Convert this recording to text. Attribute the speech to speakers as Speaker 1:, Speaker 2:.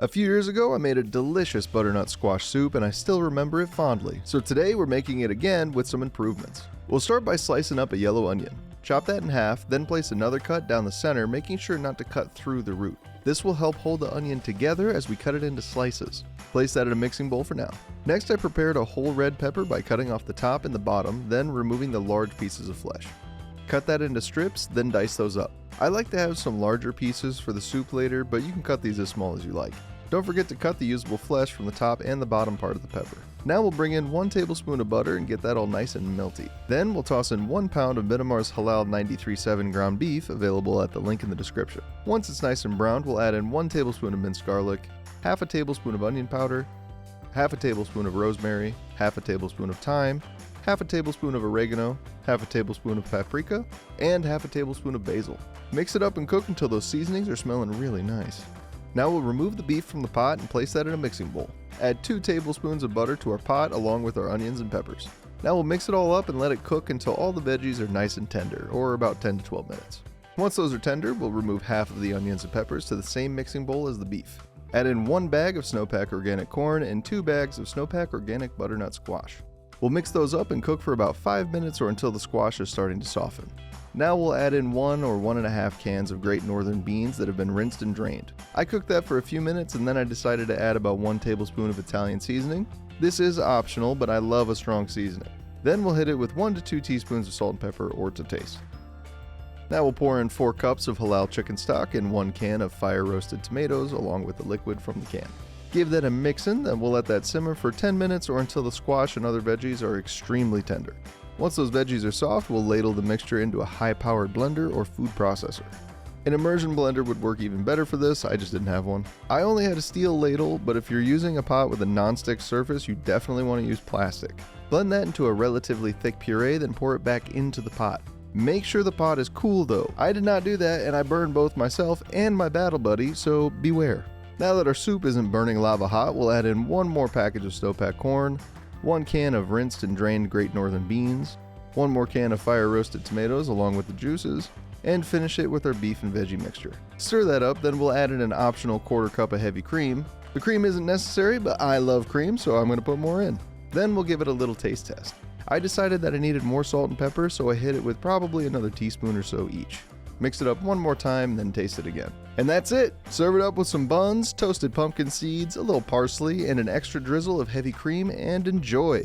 Speaker 1: A few years ago, I made a delicious butternut squash soup and I still remember it fondly. So today we're making it again with some improvements. We'll start by slicing up a yellow onion. Chop that in half, then place another cut down the center, making sure not to cut through the root. This will help hold the onion together as we cut it into slices. Place that in a mixing bowl for now. Next, I prepared a whole red pepper by cutting off the top and the bottom, then removing the large pieces of flesh. Cut that into strips, then dice those up. I like to have some larger pieces for the soup later, but you can cut these as small as you like. Don't forget to cut the usable flesh from the top and the bottom part of the pepper. Now we'll bring in 1 tablespoon of butter and get that all nice and melty. Then we'll toss in 1 pound of Midamars Halal 93.7 ground beef, available at the link in the description. Once it's nice and browned, we'll add in 1 tablespoon of minced garlic, half a tablespoon of onion powder, half a tablespoon of rosemary, half a tablespoon of thyme, half a tablespoon of oregano, half a tablespoon of paprika, and half a tablespoon of basil. Mix it up and cook until those seasonings are smelling really nice. Now we'll remove the beef from the pot and place that in a mixing bowl. Add 2 tablespoons of butter to our pot along with our onions and peppers. Now we'll mix it all up and let it cook until all the veggies are nice and tender, or about 10 to 12 minutes. Once those are tender, we'll remove half of the onions and peppers to the same mixing bowl as the beef. Add in 1 bag of Sno Pac organic corn and 2 bags of Sno Pac organic butternut squash. We'll mix those up and cook for about 5 minutes or until the squash is starting to soften. Now we'll add in 1 or 1.5 cans of Great Northern beans that have been rinsed and drained. I cooked that for a few minutes and then I decided to add about 1 tablespoon of Italian seasoning. This is optional, but I love a strong seasoning. Then we'll hit it with 1 to 2 teaspoons of salt and pepper or to taste. Now we'll pour in 4 cups of halal chicken stock and 1 can of fire roasted tomatoes along with the liquid from the can. Give that a mix in, then we'll let that simmer for 10 minutes or until the squash and other veggies are extremely tender. Once those veggies are soft, we'll ladle the mixture into a high-powered blender or food processor. An immersion blender would work even better for this, I just didn't have one. I only had a steel ladle, but if you're using a pot with a non-stick surface, you definitely want to use plastic. Blend that into a relatively thick puree, then pour it back into the pot. Make sure the pot is cool though. I did not do that and I burned both myself and my battle buddy, so beware. Now that our soup isn't burning lava hot, we'll add in 1 more package of Sno Pac corn, 1 can of rinsed and drained Great Northern beans, 1 more can of fire roasted tomatoes along with the juices, and finish it with our beef and veggie mixture. Stir that up, then we'll add in an optional 1/4 cup of heavy cream. The cream isn't necessary, but I love cream, so I'm going to put more in. Then we'll give it a little taste test. I decided that I needed more salt and pepper, so I hit it with probably another teaspoon or so each. Mix it up 1 more time, then taste it again. And that's it! Serve it up with some buns, toasted pumpkin seeds, a little parsley, and an extra drizzle of heavy cream, and enjoy!